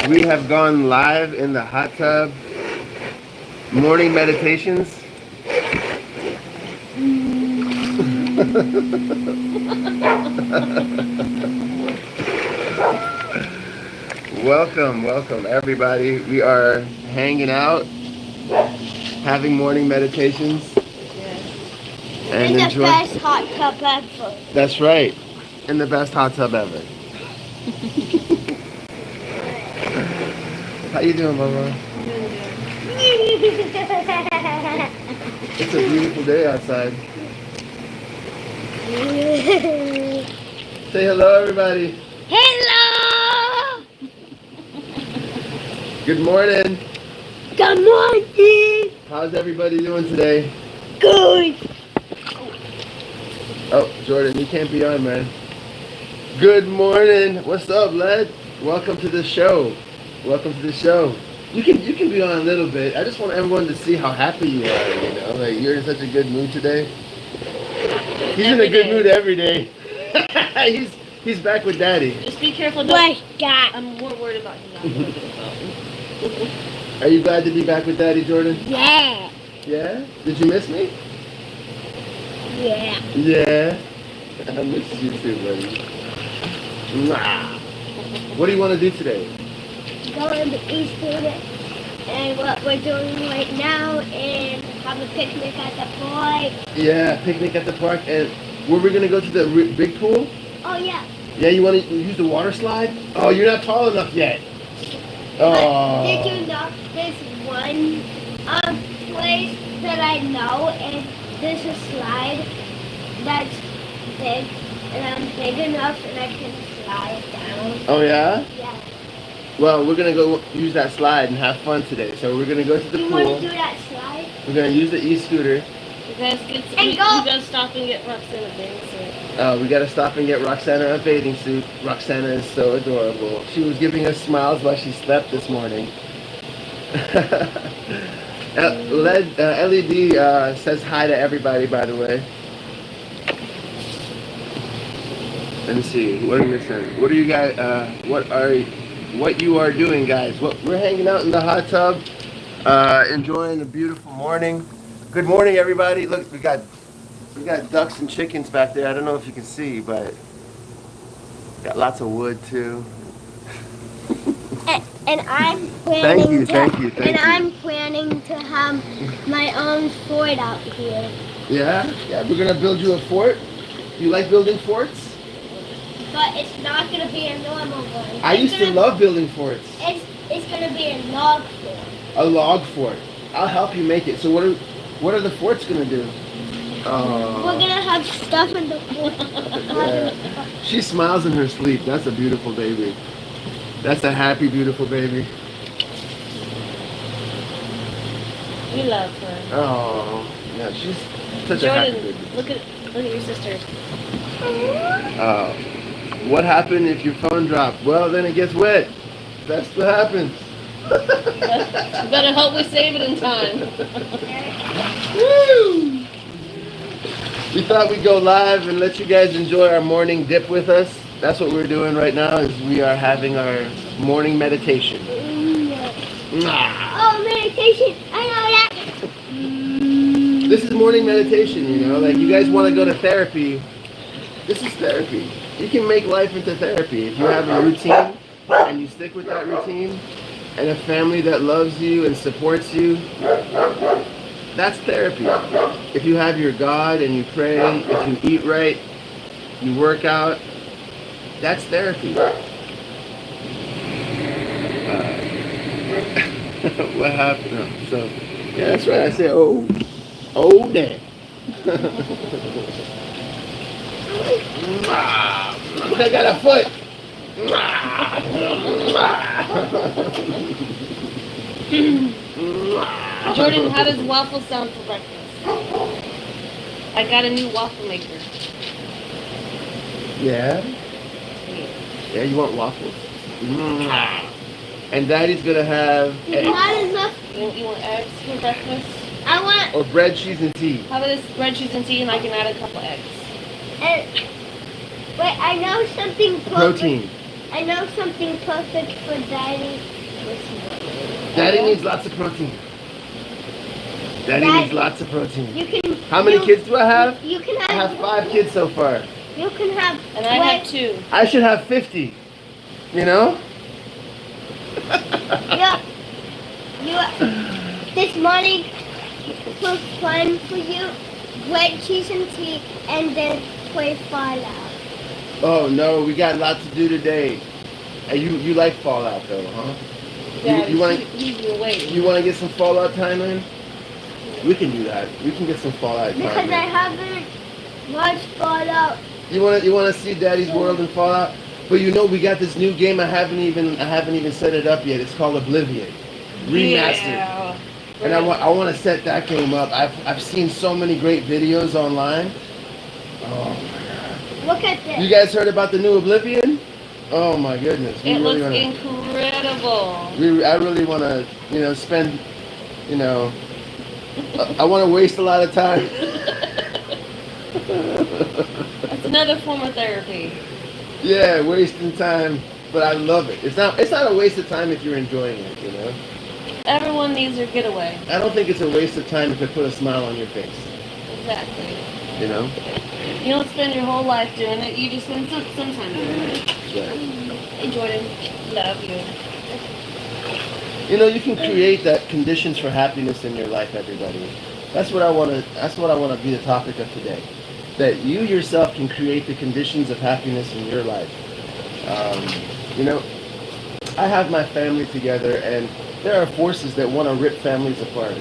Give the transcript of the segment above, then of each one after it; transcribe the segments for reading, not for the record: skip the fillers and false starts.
We have gone live in the hot tub. Morning meditations. Welcome everybody. We are hanging out, having morning meditations, and in the enjoy. best hot tub ever. That's right, in the best hot tub ever. How you doing, Mama? It's a beautiful day outside. Say hello, everybody. Hello! Good morning. Good morning! How's everybody doing today? Good! Oh, Jordan, you can't be on, man. Good morning. What's up, lad? Welcome to the show. Welcome to the show. You can be on a little bit. I just want everyone to see how happy you are. You know, like you're in such a good mood today. He's in a good mood every day. he's back with Daddy. Just be careful. What's that? I'm more worried about him not looking at the phone. Are you glad to be back with Daddy, Jordan? Yeah! Yeah? Did you miss me? Yeah. Yeah. I miss you too, buddy. Mwah. What do you want to do today? Go in the East Student, and what we're doing right now is have a picnic at the park. Yeah, picnic at the park. And were we going to go to the big pool? Oh yeah. Yeah, you want to use the water slide? Oh, you're not tall enough yet. But Oh. did you know there's one place that I know, and there's a slide that's big, and I'm big enough and I can slide down. Oh, yeah? Yeah. Well, we're going to go use that slide and have fun today. So we're going to go to the You pool. want to do that slide? We're going to use the e-scooter. You guys get And you go. gotta stop and get Roxanne a bathing suit. We got to stop and get Roxana a bathing suit. Roxana is so adorable. She was giving us smiles while she slept this morning. LED says hi to everybody, by the way. Let me see. What are you missing? What are you guys? What you are doing, guys? We're hanging out in the hot tub, enjoying a beautiful morning. Good morning, everybody. Look, we got ducks and chickens back there. I don't know if you can see, but got lots of wood too. And I'm planning Thank you. I'm planning to have my own fort out here. Yeah, we're gonna build you a fort. You like building forts? But it's not gonna be a normal one. I used to love building forts. It's gonna be a log fort. A log fort. I'll help you make it. So what are the forts gonna do? We're gonna have stuff in the fort. Yeah. She smiles in her sleep. That's a beautiful baby. That's a happy, beautiful baby. We love her. Oh, yeah, she's such a happy Jordan, baby. look at your sister. What happened if your phone dropped? Well, then it gets wet. That's what happens. You better hope we save it in time. Woo! We thought we'd go live and let you guys enjoy our morning dip with us. That's what we're doing right now. Is we are having our morning meditation. Oh, meditation! I know that. This is morning meditation. You know, like you guys want to go to therapy. This is therapy. You can make life into therapy if you have a routine and you stick with that routine, and a family that loves you and supports you. That's therapy. If you have your God and you pray, if you eat right, you work out, that's therapy. What happened? Oh, so, yeah, that's right. I said, oh, dad. Look, I got a foot. Jordan, how does waffle sound for breakfast? I got a new waffle maker. Yeah? Yeah, you want waffles? And Daddy's gonna have eggs. Not enough. You want eggs for breakfast? I want. Or bread, cheese, and tea. How about this bread, cheese, and tea, and I can add a couple eggs? Wait, I know something perfect. Protein. I know something perfect for Daddy Daddy needs lots of protein. Daddy Dad, needs lots of protein. You can. How many kids do I have? You can I have. have 5 kids so far. You can have. And I have 2. I should have 50. You know? Yeah. This morning was fun for you. Bread, cheese, and tea, and then play Fallout. Oh no, we got a lot to do today. And you like Fallout though, huh? Daddy, you want he's away. you want to get some Fallout time in? We can do that. We can get some Fallout time Because in. I haven't watched Fallout. You want to see Daddy's World in Fallout? But you know we got this new game. I haven't even set it up yet. It's called Oblivion, remastered. Yeah. And I want to set that game up. I've seen so many great videos online. Oh my God! Look at this. You guys heard about the new Oblivion? Oh my goodness! It looks incredible. I really want to, spend, I want to waste a lot of time. That's another form of therapy. Yeah, wasting time, but I love it. It's not a waste of time if you're enjoying it, Everyone needs their getaway. I don't think it's a waste of time if it put a smile on your face. Exactly. You You don't spend your whole life doing it. You just spend some time doing it. Right. Hey, Jordan. Love you. You can create that conditions for happiness in your life, everybody. That's what I want to be the topic of today. That you yourself can create the conditions of happiness in your life. I have my family together, and there are forces that want to rip families apart.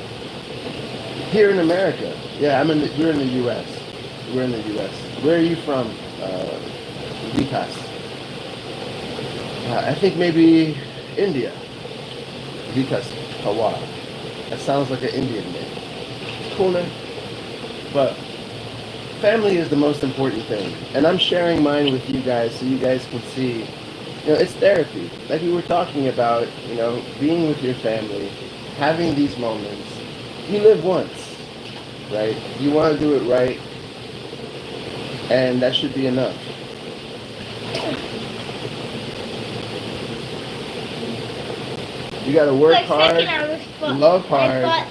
Here in America, yeah, we're in the U.S. We're in the U.S. Where are you from, Vikas? I think maybe India. Vikas Pawar. That sounds like an Indian name. Cool name. But family is the most important thing. And I'm sharing mine with you guys so you guys can see, it's therapy. Like we were talking about, being with your family, having these moments. You live once, right? You want to do it right. And that should be enough. You got to work hard, love hard, I thought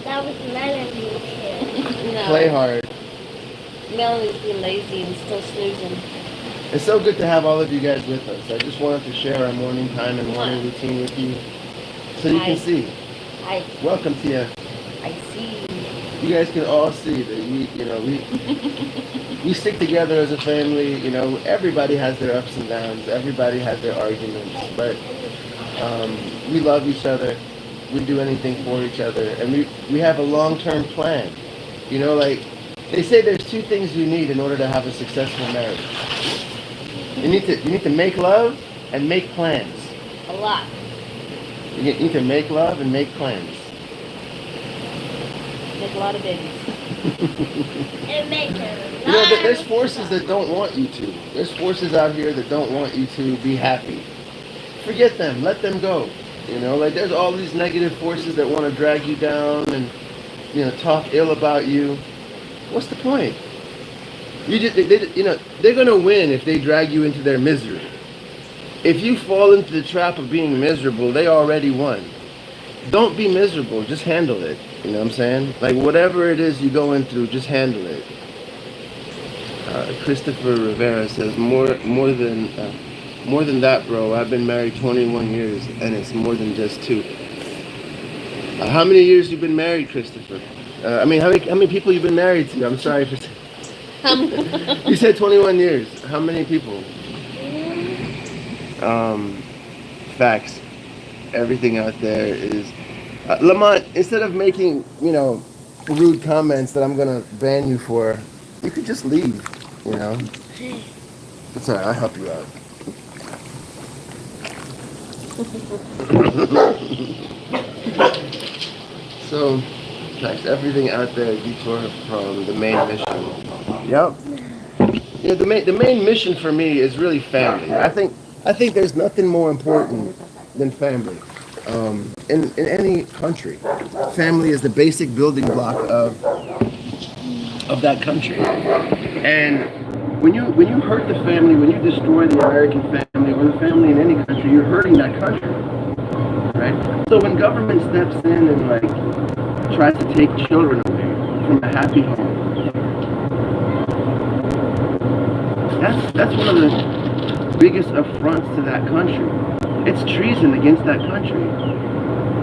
that was Melanie here. No. play hard. Melanie's being lazy and still snoozing. It's so good to have all of you guys with us. I just wanted to share our morning time and morning routine with you so you can see. Hi. Welcome to you. I see. You guys can all see that we stick together as a family. Everybody has their ups and downs. Everybody has their arguments, but we love each other. We do anything for each other, and we have a long-term plan. Like they say, there's 2 things you need in order to have a successful marriage. You need to make love and make plans. A lot. You need to make love and make plans. Make a lot of babies. And make a lot There's of forces that don't want you to. There's forces out here that don't want you to be happy. Forget them. Let them go. Like there's all these negative forces that want to drag you down and, talk ill about you. What's the point? They're going to win if they drag you into their misery. If you fall into the trap of being miserable, they already won. Don't be miserable. Just handle it. You know what I'm saying? Like whatever it is you're going through, just handle it. Christopher Rivera says, more than that, bro. I've been married 21 years, and it's more than just 2. How many years you been married, Christopher? How many people you been married to? I'm sorry for. You said 21 years. How many people? Facts. Everything out there is. Lamont, instead of making rude comments that I'm gonna ban you for, you could just leave. It's alright. I'll help you out. So, guys, everything out there detour from the main mission. Yep. The main mission for me is really family. I think there's nothing more important than family. In any country, family is the basic building block of that country. And when you hurt the family, when you destroy the American family or the family in any country, you're hurting that country. right? So when government steps in and like tries to take children away from a happy home, that's one of the biggest affronts to that country. It's treason against that country.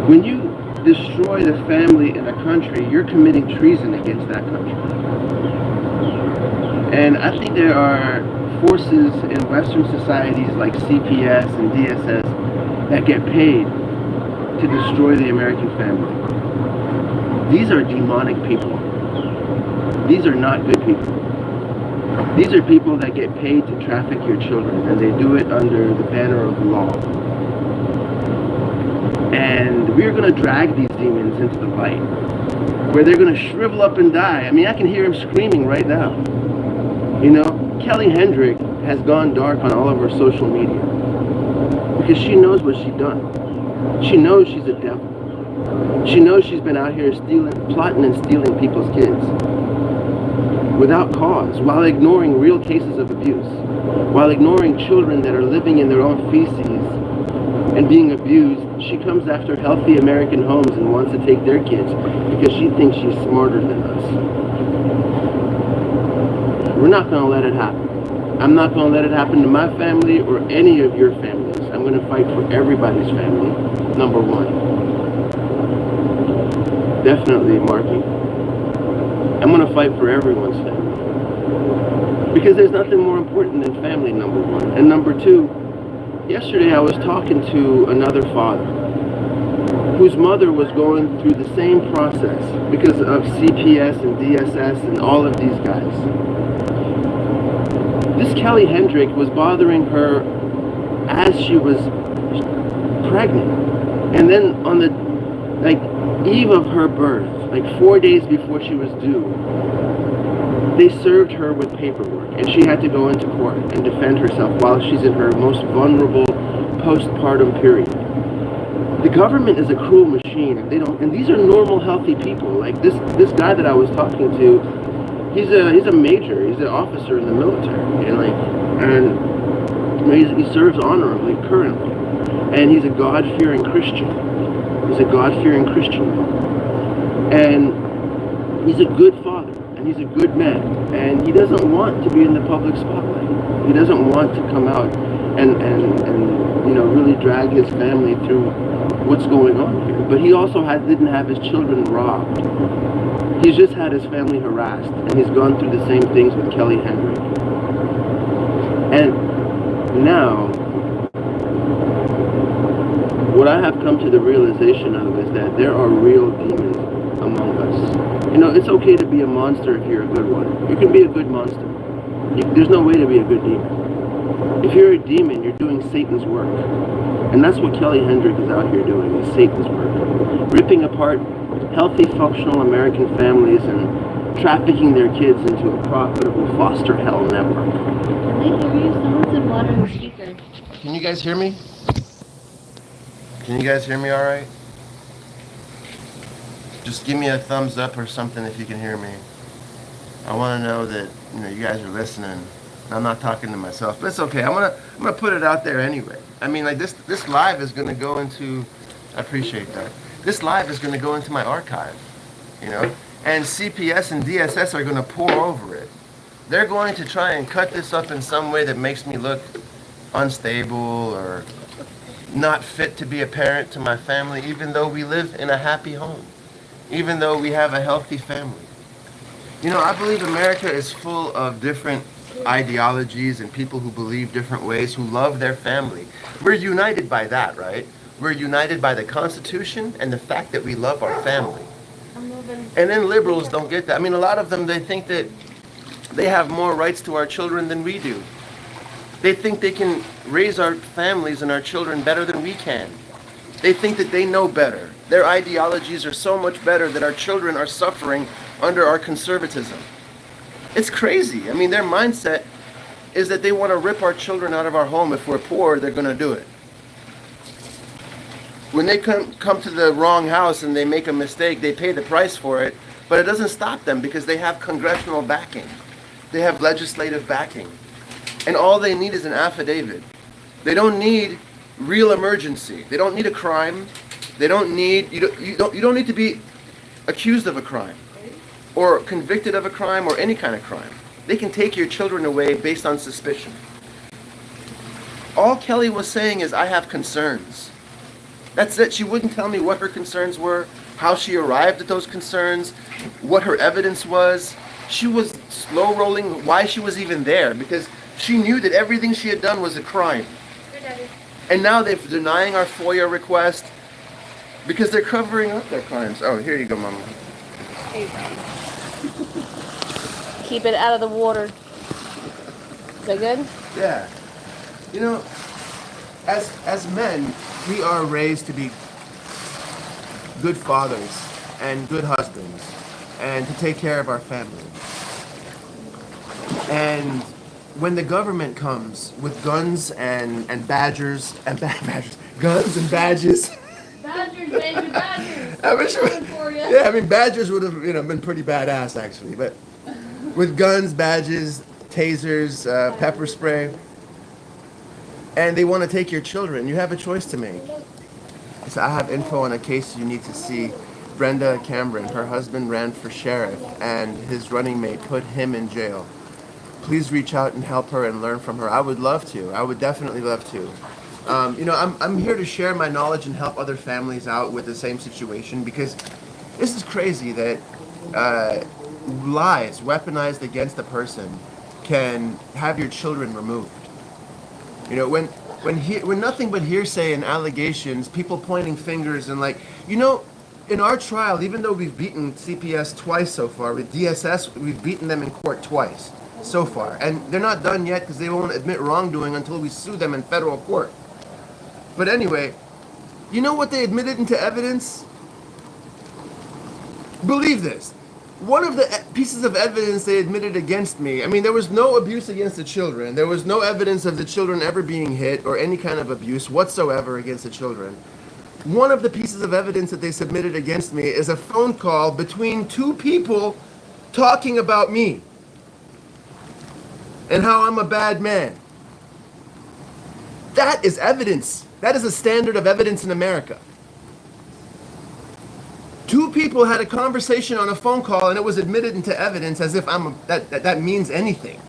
When you destroy the family in a country, you're committing treason against that country. And I think there are forces in Western societies like CPS and DSS that get paid to destroy the American family. These are demonic people. These are not good people. These are people that get paid to traffic your children, and they do it under the banner of law. And we're going to drag these demons into the light, where they're going to shrivel up and die. I mean, I can hear him screaming right now. You know, Kelly Hendrick has gone dark on all of her social media because she knows what she's done. She knows she's a devil. She knows she's been out here plotting and stealing people's kids without cause, while ignoring real cases of abuse, while ignoring children that are living in their own feces and being abused. She comes after healthy American homes and wants to take their kids because she thinks she's smarter than us. We're not going to let it happen. I'm not going to let it happen to my family or any of your families. I'm going to fight for everybody's family, number one. Definitely, Marky. I'm going to fight for everyone's family. Because there's nothing more important than family, number one. And number two, yesterday I was talking to another father whose mother was going through the same process because of CPS and DSS and all of these guys. This Kelly Hendrick was bothering her as she was pregnant. And then on the eve of her birth, 4 days before she was due, they served her with paperwork, and she had to go into court and defend herself while she's in her most vulnerable postpartum period. The government is a cruel machine, and these are normal, healthy people. Like this guy that I was talking to, he's a major, he's an officer in the military, and he serves honorably currently, and he's a God-fearing Christian. He's a God-fearing Christian, and he's a good father. He's a good man, and he doesn't want to be in the public spotlight. He doesn't want to come out and really drag his family through what's going on here. But he also didn't have his children robbed. He's just had his family harassed, and he's gone through the same things with Kelly Hendrick. And now, what I have come to the realization of is that there are real demons among us. It's okay to be a monster if you're a good one. You can be a good monster. There's no way to be a good demon. If you're a demon, you're doing Satan's work. And that's what Kelly Hendrick is out here doing, is Satan's work. Ripping apart healthy, functional American families and trafficking their kids into a profitable foster hell network. Can we hear you? Someone said water in the speaker. Can you guys hear me? Can you guys hear me all right? Just give me a thumbs up or something if you can hear me. I want to know that you guys are listening. I'm not talking to myself, but it's okay. I'm gonna put it out there anyway. I mean, this live is gonna go into. I appreciate that. This live is gonna go into my archive, and CPS and DSS are gonna pour over it. They're going to try and cut this up in some way that makes me look unstable or not fit to be a parent to my family, even though we live in a happy home. Even though we have a healthy family. I believe America is full of different ideologies and people who believe different ways, who love their family. We're united by that, right? We're united by the Constitution and the fact that we love our family. And then liberals don't get that. I mean, a lot of them, they think that they have more rights to our children than we do. They think they can raise our families and our children better than we can. They think that they know better. Their ideologies are so much better that our children are suffering under our conservatism. It's crazy. I mean, their mindset is that they want to rip our children out of our home. If we're poor, they're going to do it. When they come to the wrong house and they make a mistake, they pay the price for it, but it doesn't stop them because they have congressional backing. They have legislative backing. And all they need is an affidavit. They don't need real emergency. They don't need a crime. They don't need you don't need to be accused of a crime or convicted of a crime or any kind of crime. They can take your children away based on suspicion. All Kelly was saying is, I have concerns. That's it. She wouldn't tell me what her concerns were, how she arrived at those concerns, what her evidence was. She was slow rolling why she was even there, because she knew that everything she had done was a crime. And now they're denying our FOIA request because they're covering up their crimes. Oh, here you go, Mama. Here you go. Keep it out of the water. Is that good? Yeah. You know, as men, we are raised to be good fathers and good husbands and to take care of our family. And when the government comes with guns and badgers and badgers, guns and badges. Badgers, baby, badgers. I wish yeah, I mean badgers would have been pretty badass actually, but with guns, badges, tasers, pepper spray, and they want to take your children, you have a choice to make. So I have info on a case you need to see. Brenda Cameron, her husband ran for sheriff, and his running mate put him in jail. Please reach out and help her and learn from her. I would love to. I would definitely love to. I'm here to share my knowledge and help other families out with the same situation, because this is crazy that lies weaponized against a person can have your children removed. You know, when nothing but hearsay and allegations, people pointing fingers and in our trial, even though we've beaten CPS twice so far, with DSS, we've beaten them in court twice so far. And they're not done yet because they won't admit wrongdoing until we sue them in federal court. But anyway, you know what they admitted into evidence? Believe this. One of the pieces of evidence they admitted against me, I mean, there was no abuse against the children. There was no evidence of the children ever being hit or any kind of abuse whatsoever against the children. One of the pieces of evidence that they submitted against me is a phone call between two people talking about me and how I'm a bad man. That is evidence. That is a standard of evidence in America. Two people had a conversation on a phone call and it was admitted into evidence as if that means anything.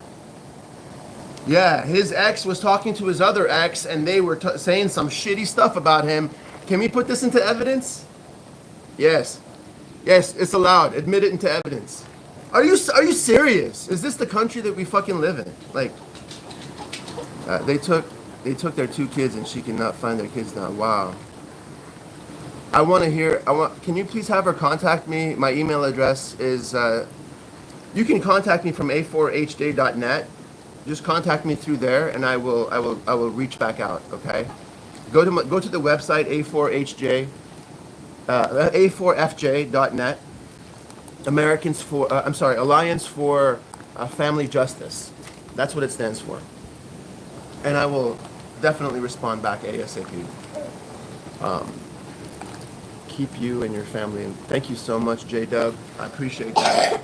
Yeah, his ex was talking to his other ex and they were saying some shitty stuff about him. Can we put this into evidence? Yes. Yes, it's allowed. Admit it into evidence. Are you serious? Is this the country that we fucking live in? Like, they took their two kids and she cannot find their kids now. Wow. Can you please have her contact me? My email address is, you can contact me from a4hj.net. Just contact me through there and I will reach back out, okay? Go to the website a4fj.net. Alliance for Family Justice. That's what it stands for. And I will definitely respond back ASAP. Keep you and your family. And thank you so much, J-Dub. I appreciate that.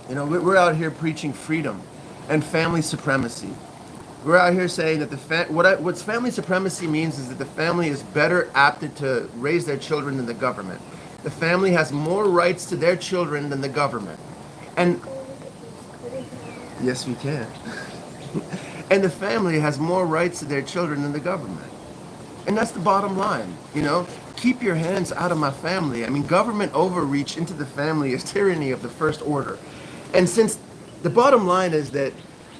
You know, we're out here preaching freedom and family supremacy. We're out here saying that what family supremacy means is that the family is better apted to raise their children than the government. The family has more rights to their children than the government. And yes, we can. And the family has more rights to their children than the government. And that's the bottom line, you know? Keep your hands out of my family. I mean, government overreach into the family is tyranny of the first order. And since the bottom line is that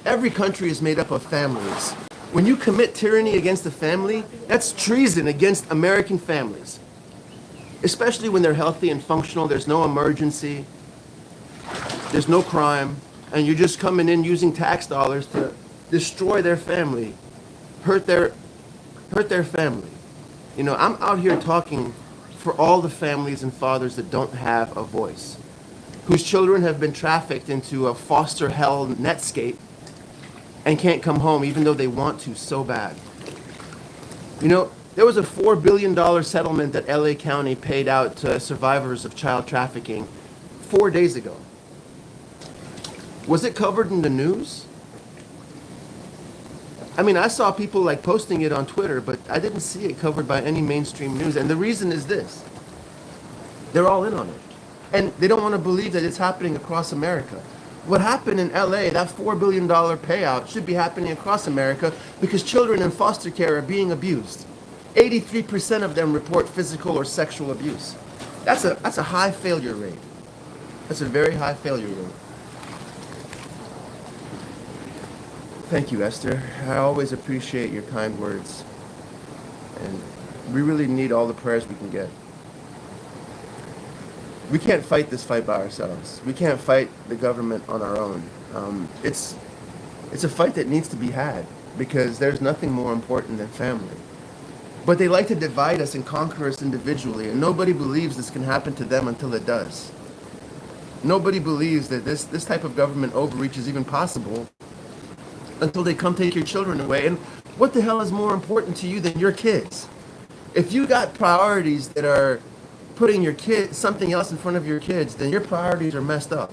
every country is made up of families, when you commit tyranny against the family, that's treason against American families. Especially when they're healthy and functional, there's no emergency, there's no crime, and you're just coming in using tax dollars to destroy their family, hurt their family. You know, I'm out here talking for all the families and fathers that don't have a voice, whose children have been trafficked into a foster hell netscape and can't come home even though they want to so bad. You know, there was a $4 billion settlement that LA County paid out to survivors of child trafficking 4 days ago. Was it covered in the news? I mean, I saw people like posting it on Twitter, but I didn't see it covered by any mainstream news. And the reason is this: they're all in on it, and they don't want to believe that it's happening across America. What happened in LA, that $4 billion payout, should be happening across America because children in foster care are being abused. 83% of them report physical or sexual abuse. That's a high failure rate. That's a very high failure rate. Thank you, Esther. I always appreciate your kind words. And we really need all the prayers we can get. We can't fight this fight by ourselves. We can't fight the government on our own. It's a fight that needs to be had because there's nothing more important than family. But they like to divide us and conquer us individually, and nobody believes this can happen to them until it does. Nobody believes that this type of government overreach is even possible until they come take your children away. And what the hell is more important to you than your kids? If you got priorities that are putting your kid something else in front of your kids, then your priorities are messed up.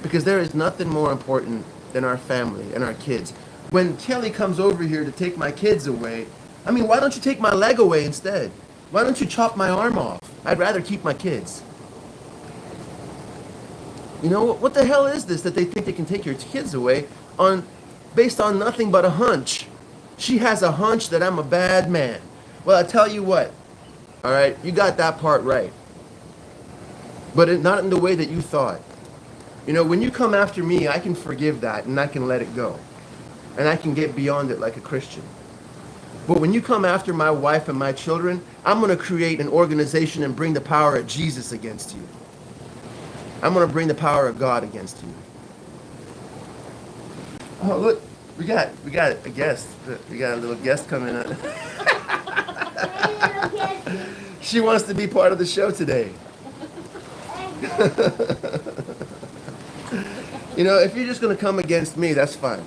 Because there is nothing more important than our family and our kids. When Kelly comes over here to take my kids away, I mean, why don't you take my leg away instead? Why don't you chop my arm off? I'd rather keep my kids. You know, what the hell is this that they think they can take your kids away based on nothing but a hunch? She has a hunch that I'm a bad man. Well, I tell you what, all right, you got that part right. But not in the way that you thought. You know, when you come after me, I can forgive that and I can let it go. And I can get beyond it like a Christian. But when you come after my wife and my children, I'm going to create an organization and bring the power of Jesus against you. I'm going to bring the power of God against you. Oh, look, we got a guest. We got a little guest coming up. She wants to be part of the show today. You know, if you're just going to come against me, that's fine.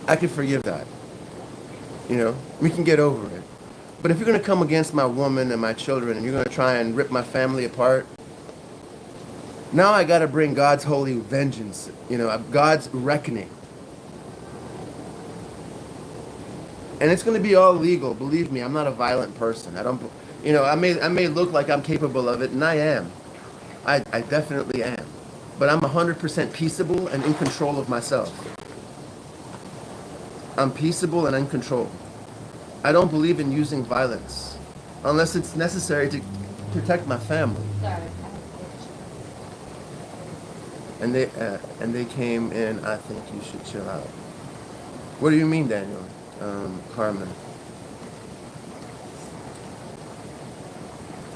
I can forgive that. You know, we can get over it. But if you're going to come against my woman and my children and you're going to try and rip my family apart, now I got to bring God's holy vengeance, you know, God's reckoning. And it's going to be all legal. Believe me, I'm not a violent person. I don't, you know, I may look like I'm capable of it, and I am. I definitely am. But I'm 100% peaceable and in control of myself. I'm peaceable and in control. I don't believe in using violence unless it's necessary to protect my family. Sorry. And they came in. I think you should chill out. What do you mean, Daniel? Carmen.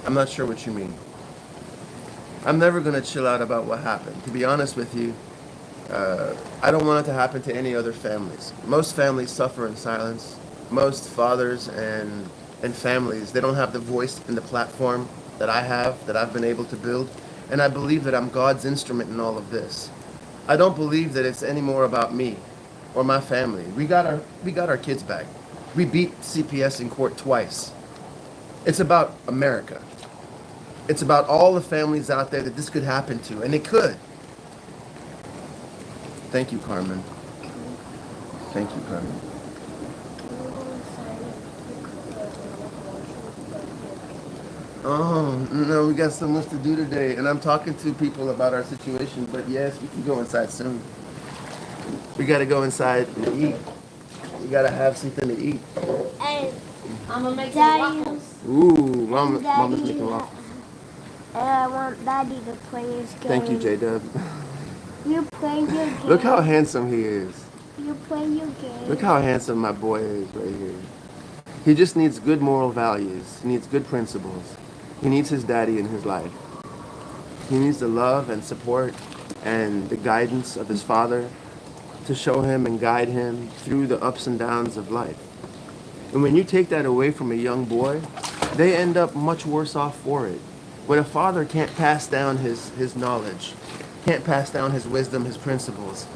I'm not sure what you mean. I'm never gonna chill out about what happened. To be honest with you, I don't want it to happen to any other families. Most families suffer in silence. Most fathers and families, they don't have the voice and the platform that I have, that I've been able to build. And I believe that I'm God's instrument in all of this. I don't believe that it's any more about me or my family. We got our kids back. We beat CPS in court twice. It's about America. It's about all the families out there that this could happen to, and it could. Thank you, Carmen. Thank you, Carmen. Oh, no, we got so much to do today, and I'm talking to people about our situation, but yes, we can go inside soon. We gotta go inside and eat. We gotta have something to eat. And I'm gonna make some waffles. Ooh, Mama's making waffles. And I want Daddy to play his game. Thank you, J-Dub. You play your game. Look how handsome he is. You play your game. Look how handsome my boy is right here. He just needs good moral values. He needs good principles. He needs his daddy in his life. He needs the love and support and the guidance of his father to show him and guide him through the ups and downs of life. And when you take that away from a young boy, they end up much worse off for it. When a father can't pass down his knowledge, can't pass down his wisdom, his principles,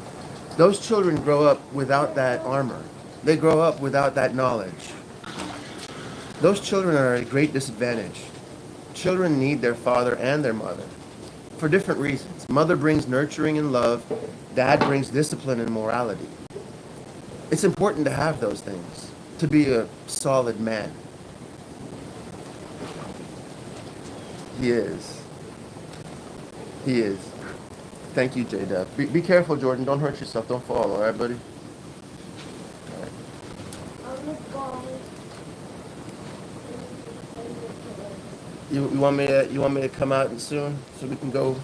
those children grow up without that armor. They grow up without that knowledge. Those children are at a great disadvantage. Children need their father and their mother for different reasons. Mother brings nurturing and love. Dad brings discipline and morality. It's important to have those things, to be a solid man. He is. He is. Thank you, J-Dub. Be careful, Jordan. Don't hurt yourself. Don't fall, all right, buddy? All right. I'm gonna go. You want me to come out soon so we can go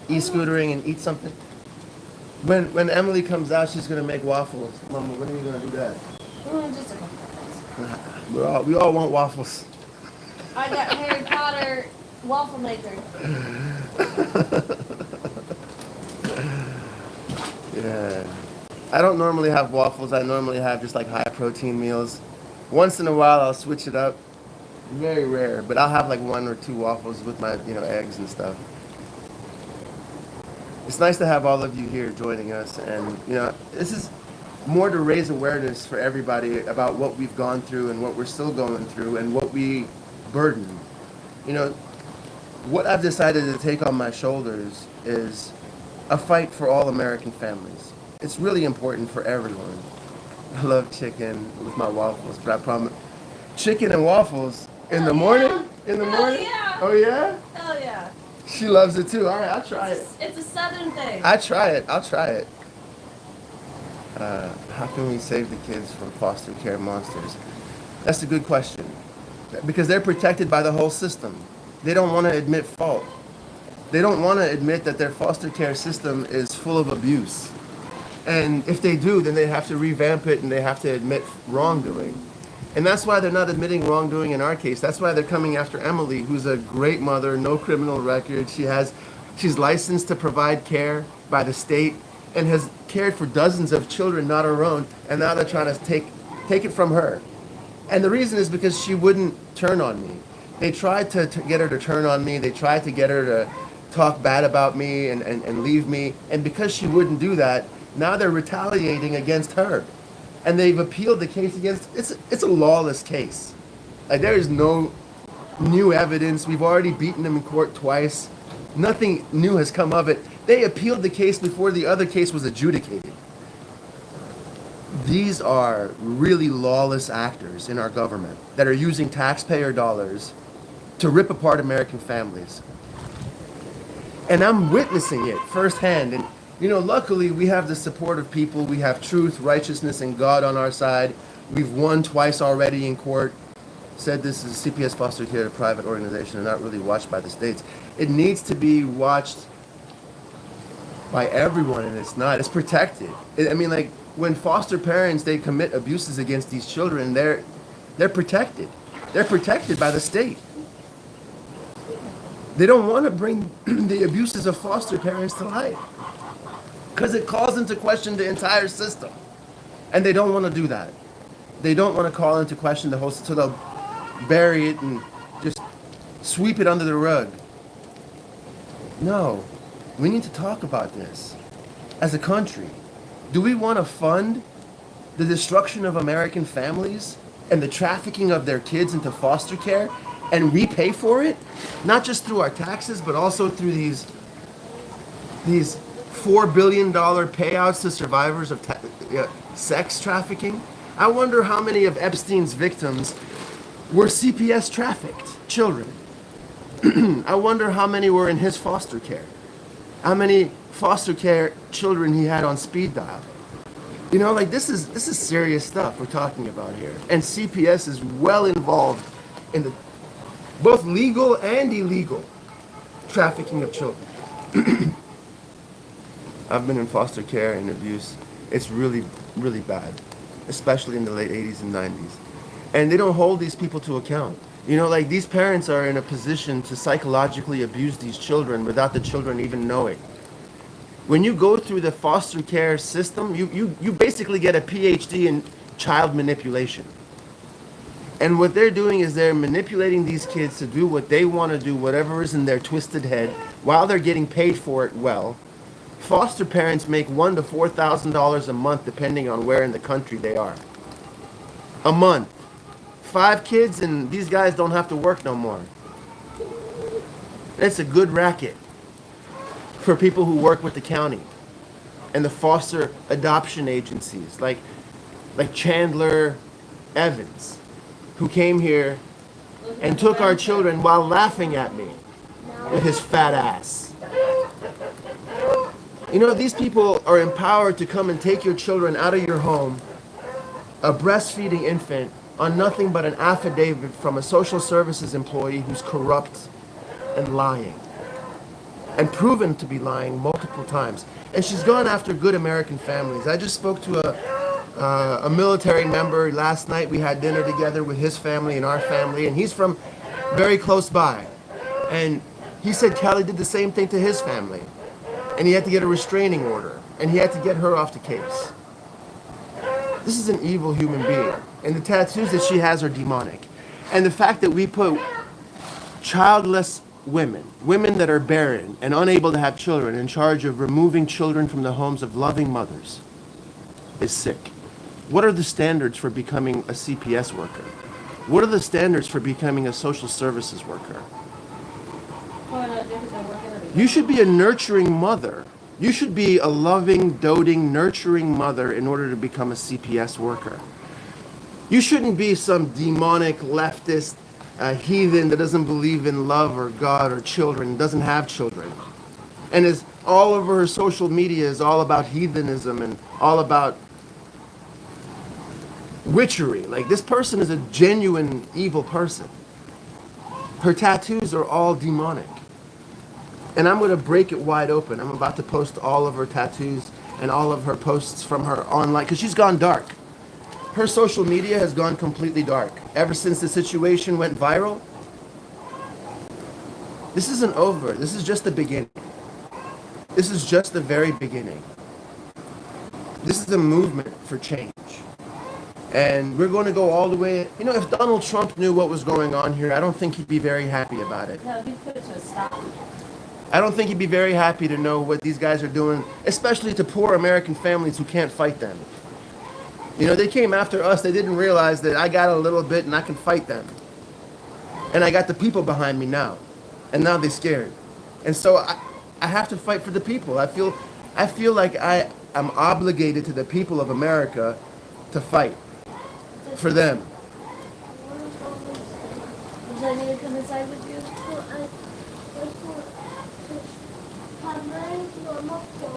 e-scootering and eat something? When Emily comes out, she's gonna make waffles. Mama, when are you gonna do that? Just a couple seconds. We all want waffles. I got Harry Potter waffle maker. Yeah. I don't normally have waffles. I normally have just like high protein meals. Once in a while, I'll switch it up. Very rare, but I'll have like 1 or 2 waffles with my, eggs and stuff. It's nice to have all of you here joining us, and this is more to raise awareness for everybody about what we've gone through and what we're still going through and what we burden. What I've decided to take on my shoulders is a fight for all American families. It's really important for everyone. I love chicken with my waffles, but I promise, chicken and waffles in the morning? In the morning? Yeah. Oh yeah? Hell yeah. She loves it too. All right, I'll try it. It's a southern thing. I'll try it. How can we save the kids from foster care monsters? That's a good question. Because they're protected by the whole system. They don't want to admit fault. They don't want to admit that their foster care system is full of abuse. And if they do, then they have to revamp it and they have to admit wrongdoing. And that's why they're not admitting wrongdoing in our case. That's why they're coming after Emily, who's a great mother, no criminal record. She's licensed to provide care by the state and has cared for dozens of children, not her own, and now they're trying to take it from her. And the reason is because she wouldn't turn on me. They tried to get her to turn on me. They tried to get her to talk bad about me and leave me. And because she wouldn't do that, now they're retaliating against her. And they've appealed the case against, it's a lawless case. Like, there is no new evidence. We've already beaten them in court twice. Nothing new has come of it. They appealed the case before the other case was adjudicated. These are really lawless actors in our government that are using taxpayer dollars to rip apart American families. And I'm witnessing it firsthand. And luckily we have the support of people. We have truth, righteousness, and God on our side. We've won twice already in court. Said this is CPS foster care, a private organization, and not really watched by the states. It needs to be watched by everyone, and it's not. It's protected. When foster parents, they commit abuses against these children, they're protected. They're protected by the state. They don't want to bring the abuses of foster parents to light because it calls into question the entire system. And they don't want to do that. They don't want to call into question the whole system, so they'll bury it and just sweep it under the rug. No, we need to talk about this as a country. Do we want to fund the destruction of American families and the trafficking of their kids into foster care, and we pay for it? Not just through our taxes, but also through these $4 billion payouts to survivors of sex trafficking? I wonder how many of Epstein's victims were CPS trafficked children. I wonder how many were in his foster care. How many foster care children he had on speed dial. This is serious stuff we're talking about here. And CPS is well involved in the both legal and illegal trafficking of children. I've been in foster care and abuse. It's really, really bad, especially in the late 80s and 90s. And they don't hold these people to account. These parents are in a position to psychologically abuse these children without the children even knowing. When you go through the foster care system, you basically get a PhD in child manipulation. And what they're doing is they're manipulating these kids to do what they want to do, whatever is in their twisted head, while they're getting paid for it well. Foster parents make $1,000 to $4,000 a month, depending on where in the country they are. A month. 5 kids, and these guys don't have to work no more. It's a good racket for people who work with the county and the foster adoption agencies. like Chandler Evans, who came here and took our children while laughing at me with his fat ass. You know, these people are empowered to come and take your children out of your home, a breastfeeding infant, on nothing but an affidavit from a social services employee who's corrupt and lying, and proven to be lying multiple times. And she's gone after good American families. I just spoke to a military member last night. We had dinner together with his family and our family, and he's from very close by. And he said Kelly did the same thing to his family. And he had to get a restraining order, and he had to get her off the case. This is an evil human being, and the tattoos that she has are demonic. And the fact that we put childless women that are barren and unable to have children, in charge of removing children from the homes of loving mothers, is sick. What are the standards for becoming a CPS worker? What are the standards for becoming a social services worker? You should be a nurturing mother. You should be a loving, doting, nurturing mother in order to become a CPS worker. You shouldn't be some demonic leftist heathen that doesn't believe in love or God or children, doesn't have children. And is all over her social media is all about heathenism and all about witchery. Like, this person is a genuine evil person. Her tattoos are all demonic. And I'm going to break it wide open. I'm about to post all of her tattoos and all of her posts from her online, because she's gone dark. Her social media has gone completely dark. Ever since the situation went viral, this isn't over. This is just the beginning. This is just the very beginning. This is a movement for change. And we're going to go all the way. You know, if Donald Trump knew what was going on here, I don't think he'd be very happy about it. No, he'd put it to a stop. I don't think he'd be very happy to know what these guys are doing, especially to poor American families who can't fight them. You know, they came after us. They didn't realize that I got a little bit and I can fight them. And I got the people behind me now. And now they're scared. And so I have to fight for the people. I feel like I'm obligated to the people of America to fight for them. Does I need to come inside with you?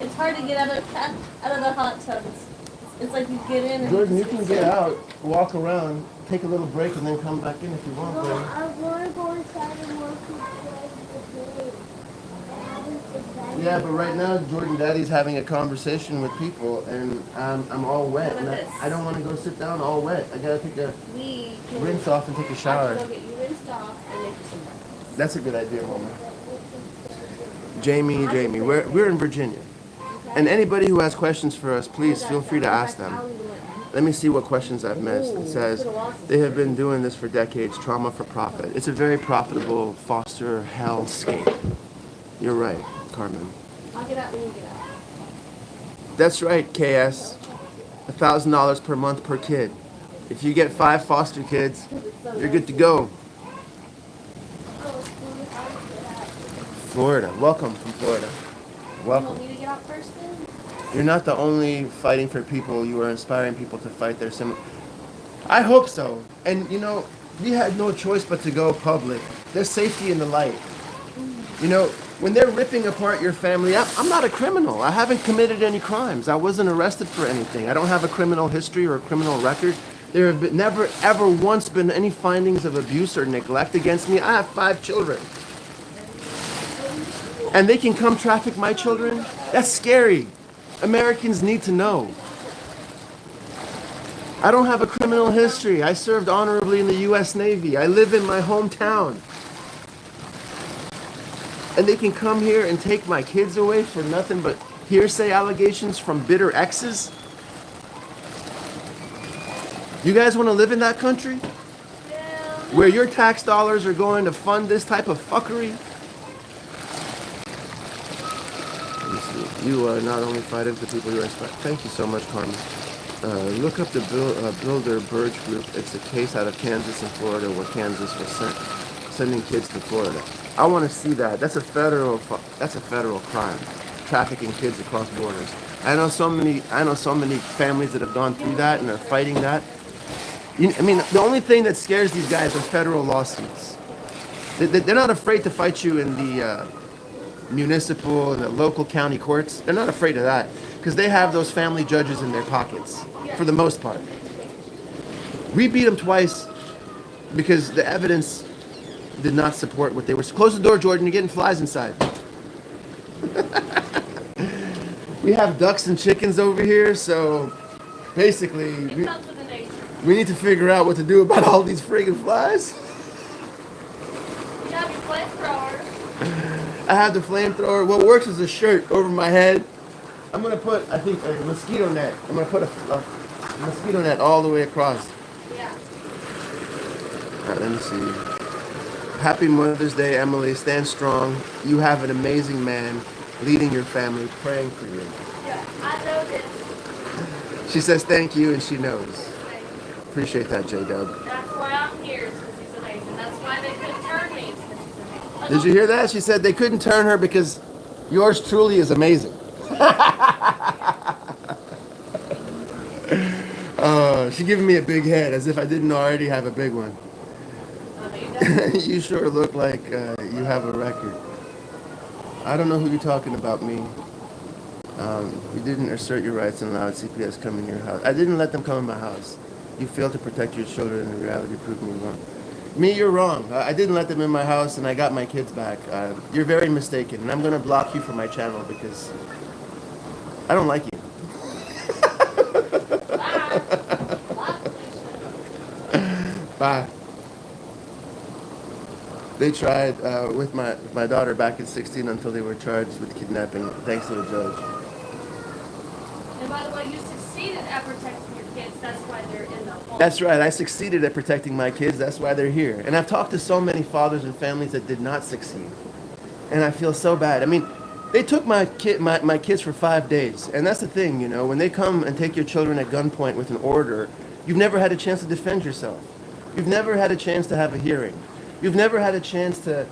It's hard to get out of the hot tub. It's like you get in and Jordan, you can get out, walk around, take a little break, and then come back in if you want. No, Baby. I want to go inside and want to play with the game. I haven't decided. Yeah, but right now, Jordan Daddy's having a conversation with people, and I'm all wet. And I don't want to go sit down all wet. I gotta take a rinse off and take a shower. I can go get you rinsed off and make you some breakfast. That's a good idea, Mama. Jamie, we're in Virginia. And anybody who has questions for us, please feel free to ask them. Let me see what questions I've missed. It says, they have been doing this for decades, trauma for profit. It's a very profitable foster hellscape. You're right, Carmen. I'll get out when you get out. That's right, KS. $1,000 per month per kid. If you get 5 foster kids, you're good to go. Florida. Welcome from Florida. You Welcome. want me to get out first then? You're not the only fighting for people. You are inspiring people to fight their I hope so. And, you know, we had no choice but to go public. There's safety in the light. You know, when they're ripping apart your family, I'm not a criminal. I haven't committed any crimes. I wasn't arrested for anything. I don't have a criminal history or a criminal record. There have been, never, ever once been any findings of abuse or neglect against me. I have 5 children. And they can come traffic my children? That's scary. Americans need to know. I don't have a criminal history. I served honorably in the U.S. Navy. I live in my hometown. And they can come here and take my kids away for nothing but hearsay allegations from bitter exes? You guys want to live in that country? Where your tax dollars are going to fund this type of fuckery? You are not only fighting for people you respect. Thank you so much, Carmen. Look up the Builder Burge group. It's a case out of Kansas and Florida where Kansas was sending kids to Florida. I want to see that. That's a federal crime, trafficking kids across borders. I know so many. I know so many families that have gone through that and are fighting that. I mean, the only thing that scares these guys are federal lawsuits. They're not afraid to fight you in the municipal and the local county courts. They're not afraid of that because they have those family judges in their pockets for the most part. We beat them twice because the evidence did not support what they were. Close the door, Jordan. You're getting flies inside. We have ducks and chickens over here, so basically we need to figure out what to do about all these friggin' flies. You have your flamethrower. I have the flamethrower. What works is a shirt over my head. I'm gonna put, I think, a mosquito net. I'm gonna put a mosquito net all the way across. Yeah. All right, let me see. Happy Mother's Day, Emily. Stand strong. You have an amazing man leading your family, praying for you. Yeah, I know this. She says thank you, and she knows. Appreciate that, J-Dub. That's why I'm here, is because he's amazing. That's why they couldn't turn me, is because he's amazing. Did you hear that? She said they couldn't turn her because yours truly is amazing. She giving me a big head as if I didn't already have a big one. You sure look like you have a record. I don't know who you're talking about, me. You didn't assert your rights and allowed CPS come in your house. I didn't let them come in my house. You failed to protect your children and in reality proved me wrong. Me, you're wrong. I didn't let them in my house and I got my kids back. You're very mistaken and I'm going to block you from my channel because I don't like you. Bye. They tried with my daughter back at 16 until they were charged with kidnapping, thanks to the judge. And by the way, you succeeded at protecting your kids. That's why they're in the home. That's right. I succeeded at protecting my kids. That's why they're here. And I've talked to so many fathers and families that did not succeed. And I feel so bad. I mean, they took my kids for 5 days. And that's the thing, you know, when they come and take your children at gunpoint with an order, you've never had a chance to defend yourself. You've never had a chance to have a hearing. You've never had a chance to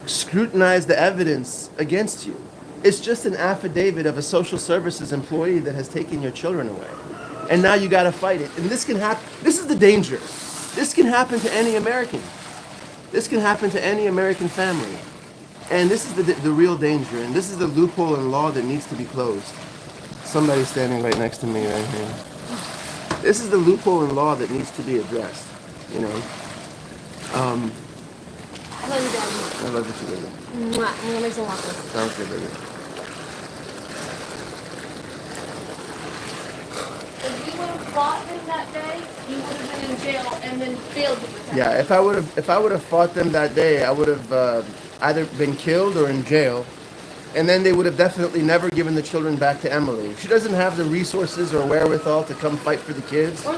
scrutinize the evidence against you. It's just an affidavit of a social services employee that has taken your children away. And now you got to fight it. And this can happen. This is the danger. This can happen to any American. This can happen to any American family. And this is the real danger. And this is the loophole in law that needs to be closed. Somebody's standing right next to me right here. This is the loophole in law that needs to be addressed, you know. I love you, Daddy. I love you too, baby. Mwah. I'm gonna make some waffles. Sounds good, baby. If you would have fought him that day, you would have been in jail and then failed to protect Yeah, him. if I would have fought them that day, I would have either been killed or in jail, and then they would have definitely never given the children back to Emily. She doesn't have the resources or wherewithal to come fight for the kids. Or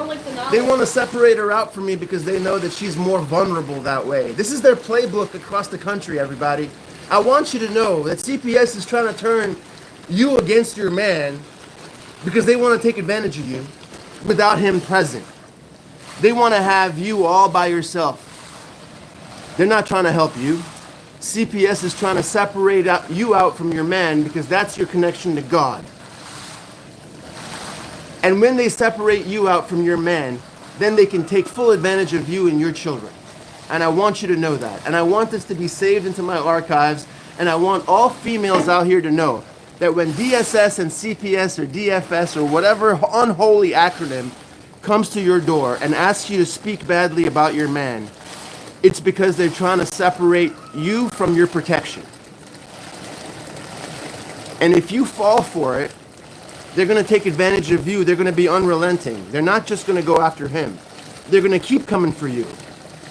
like the novel. They want to separate her out from me because they know that she's more vulnerable that way. This is their playbook across the country, everybody. I want you to know that CPS is trying to turn you against your man because they want to take advantage of you without him present. They want to have you all by yourself. They're not trying to help you. CPS is trying to separate you out from your man because that's your connection to God. And when they separate you out from your man, then they can take full advantage of you and your children. And I want you to know that. And I want this to be saved into my archives. And I want all females out here to know that when DSS and CPS or DFS or whatever unholy acronym comes to your door and asks you to speak badly about your man, it's because they're trying to separate you from your protection. And if you fall for it, they're going to take advantage of you. They're going to be unrelenting. They're not just going to go after him. They're going to keep coming for you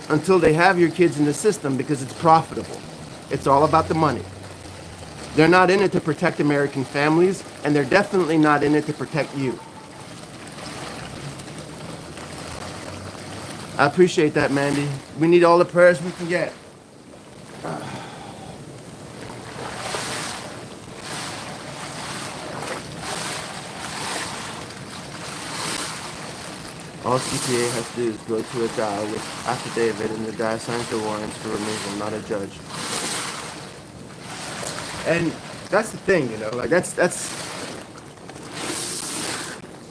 until they have your kids in the system because it's profitable. It's all about the money. They're not in it to protect American families, and they're definitely not in it to protect you. I appreciate that, Mandy. We need all the prayers we can get. All CPA has to do is go to a guy with affidavit and the guy signs the warrants for removal, not a judge. And That's the thing, you know. Like that's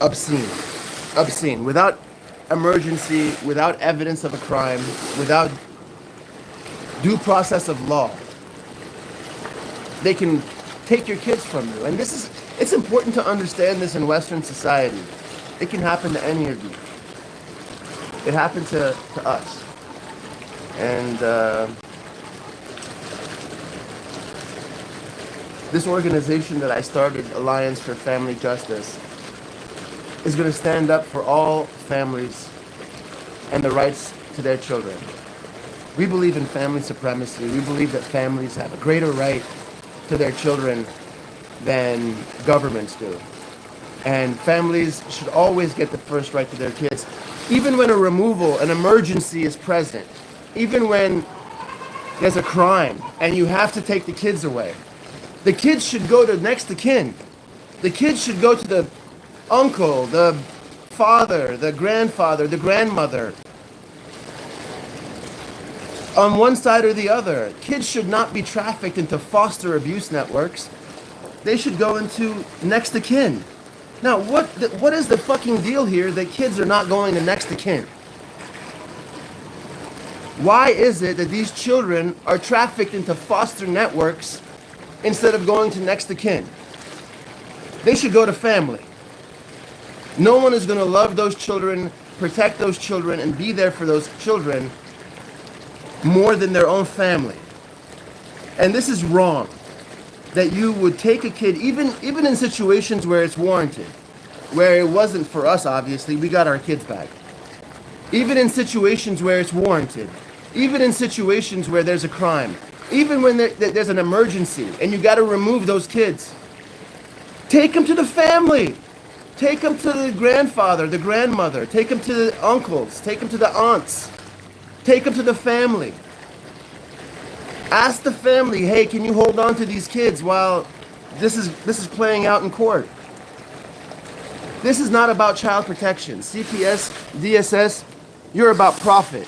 obscene, obscene. Without emergency, without evidence of a crime, without due process of law, they can take your kids from you. And it's important to understand this in Western society. It can happen to any of you. It happened to us. And this organization that I started, Alliance for Family Justice, is going to stand up for all families and the rights to their children. We believe in family supremacy. We believe that families have a greater right to their children than governments do. And families should always get the first right to their kids. Even when a removal, an emergency is present, even when there's a crime and you have to take the kids away, the kids should go to next of kin. The kids should go to the uncle, the father, the grandfather, the grandmother. On one side or the other. Kids should not be trafficked into foster abuse networks. They should go into next of kin. Now, what is the fucking deal here that kids are not going to next of kin? Why is it that these children are trafficked into foster networks instead of going to next of kin? They should go to family. No one is going to love those children, protect those children, and be there for those children more than their own family. And this is wrong. That you would take a kid, even in situations where it's warranted, where it wasn't for us, obviously, we got our kids back. Even in situations where it's warranted, even in situations where there's a crime, even when there's an emergency and you got to remove those kids, take them to the family. Take them to the grandfather, the grandmother. Take them to the uncles. Take them to the aunts. Take them to the family. Ask the family, hey, can you hold on to these kids while this is playing out in court? This is not about child protection. CPS, DSS, you're about profit.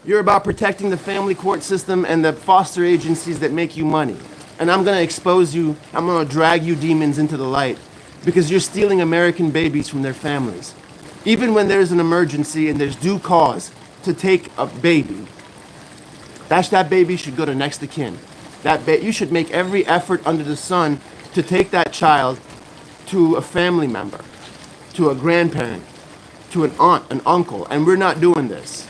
You're about protecting the family court system and the foster agencies that make you money. And I'm going to expose you, I'm going to drag you demons into the light because you're stealing American babies from their families. Even when there's an emergency and there's due cause to take a baby, that baby should go to next of kin. You should make every effort under the sun to take that child to a family member, to a grandparent, to an aunt, an uncle, and we're not doing this.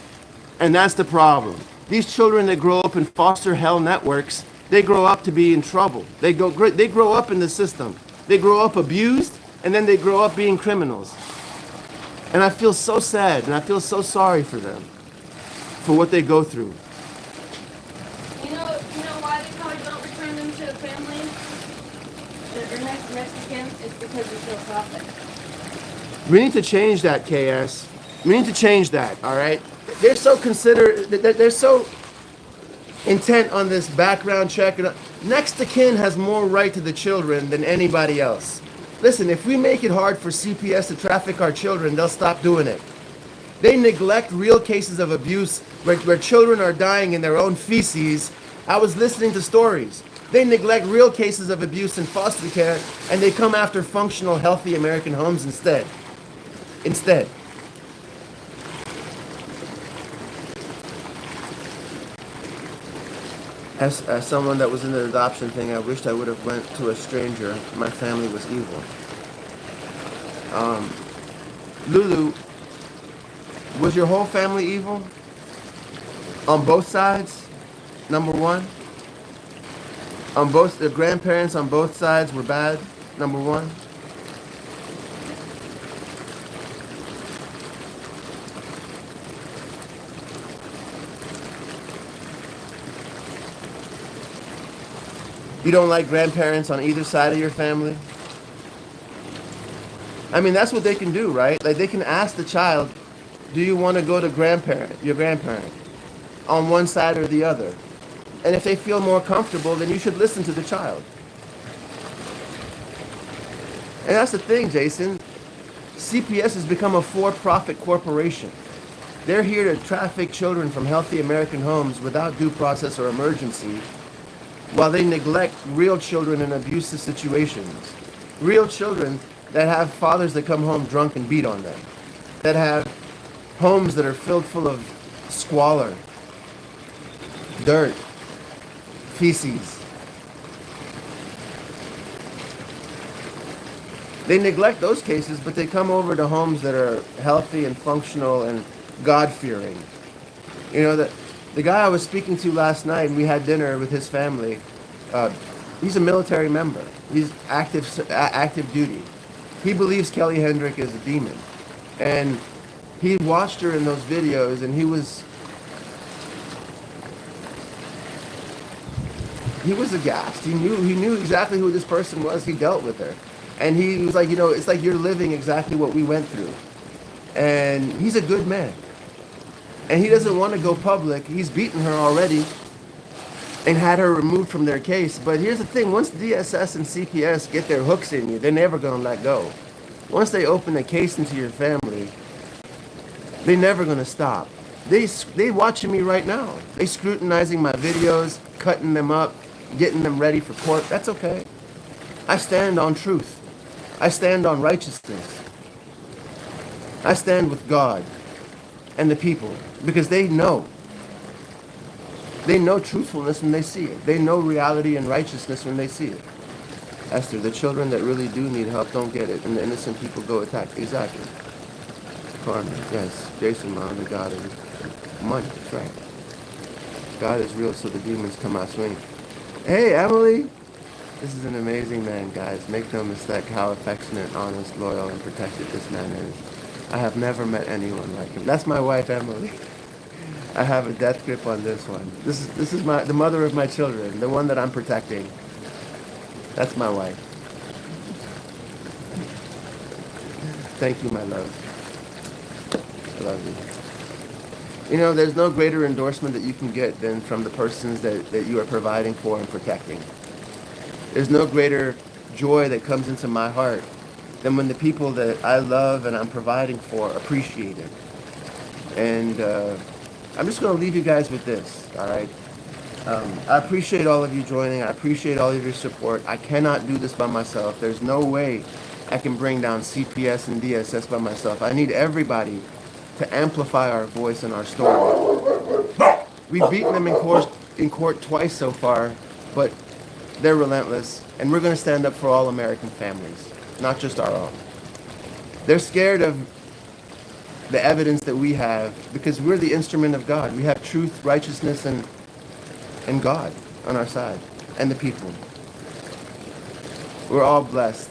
And that's the problem. These children that grow up in foster hell networks, they grow up to be in trouble. They grow up in the system. They grow up abused, and then they grow up being criminals. And I feel so sad, and I feel so sorry for them, for what they go through. You know why they probably don't return them to families? Their next Mexican is because there's no profit. We need to change that, KS. We need to change that, all right? They're so they're so intent on this background check. Next of kin has more right to the children than anybody else. Listen, if we make it hard for CPS to traffic our children, they'll stop doing it. They neglect real cases of abuse where children are dying in their own feces. I was listening to stories. They neglect real cases of abuse in foster care, and they come after functional, healthy American homes instead. As someone that was in the adoption thing, I wished I would have went to a stranger. My family was evil. Lulu, was your whole family evil? On both sides? Number one? The grandparents on both sides were bad? Number one? You don't like grandparents on either side of your family? I mean, that's what they can do, right? Like, they can ask the child, do you want to go to your grandparent, on one side or the other? And if they feel more comfortable, then you should listen to the child. And that's the thing, Jason. CPS has become a for-profit corporation. They're here to traffic children from healthy American homes without due process or emergency. while they neglect real children in abusive situations. Real children that have fathers that come home drunk and beat on them, that have homes that are filled full of squalor, dirt, feces. They neglect those cases, but they come over to homes that are healthy and functional and God-fearing. You know, the guy I was speaking to last night, and we had dinner with his family, he's a military member. He's active duty. He believes Kelly Hendrick is a demon. And he watched her in those videos, and he was aghast. He knew exactly who this person was. He dealt with her. And he was like, it's like you're living exactly what we went through. And he's a good man. And he doesn't want to go public. He's beaten her already and had her removed from their case. But here's the thing. Once DSS and CPS get their hooks in you, they're never going to let go. Once they open a case into your family, they're never going to stop. They watching me right now. They scrutinizing my videos, cutting them up, getting them ready for court. That's okay. I stand on truth. I stand on righteousness. I stand with God and the people because they know. They know truthfulness when they see it. They know reality and righteousness when they see it. Esther, the children that really do need help don't get it, and the innocent people go attack. Exactly. Carmen, yes. Jason, mom, the God of money. That's right. God is real, so the demons come out swinging. Hey, Emily. This is an amazing man, guys. Make no mistake how affectionate, honest, loyal, and protected this man is. I have never met anyone like him. That's my wife, Emily. I have a death grip on this one. This is the mother of my children, the one that I'm protecting. That's my wife. Thank you, my love. I love you. You know, there's no greater endorsement that you can get than from the persons that you are providing for and protecting. There's no greater joy that comes into my heart than when the people that I love and I'm providing for appreciate it. And I'm just going to leave you guys with this, all right? I appreciate all of you joining. I appreciate all of your support. I cannot do this by myself. There's no way I can bring down CPS and DSS by myself. I need everybody to amplify our voice and our story. We've beaten them in court twice so far, but they're relentless, and we're going to stand up for all American families, not just our own. They're scared of the evidence that we have because we're the instrument of God. We have truth, righteousness, and God on our side, and the people. We're all blessed.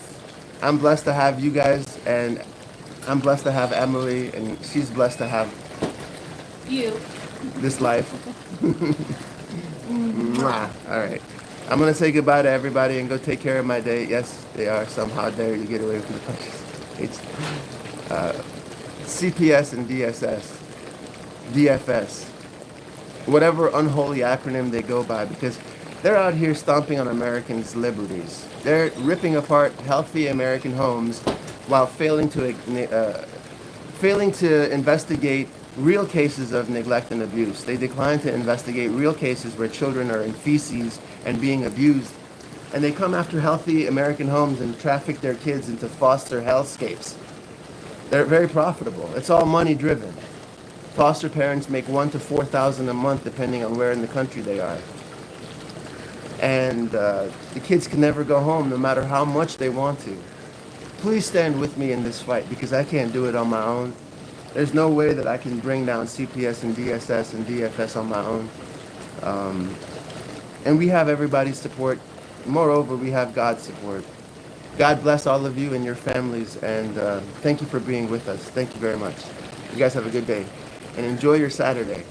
I'm blessed to have you guys, and I'm blessed to have Emily, and she's blessed to have you. This life. Mwah. All right. I'm going to say goodbye to everybody and go take care of my day. Yes, they are. Somehow dare you get away from the punches. It's CPS and DSS, DFS, whatever unholy acronym they go by, because they're out here stomping on Americans' liberties. They're ripping apart healthy American homes while failing to investigate real cases of neglect and abuse. They decline to investigate real cases where children are in feces and being abused. And they come after healthy American homes and traffic their kids into foster hellscapes. They're very profitable. It's all money driven. Foster parents make $1,000 to $4,000 a month depending on where in the country they are. And the kids can never go home no matter how much they want to. Please stand with me in this fight because I can't do it on my own. There's no way that I can bring down CPS and DSS and DFS on my own. And we have everybody's support. Moreover, we have God's support. God bless all of you and your families, and thank you for being with us. Thank you very much. You guys have a good day, and enjoy your Saturday.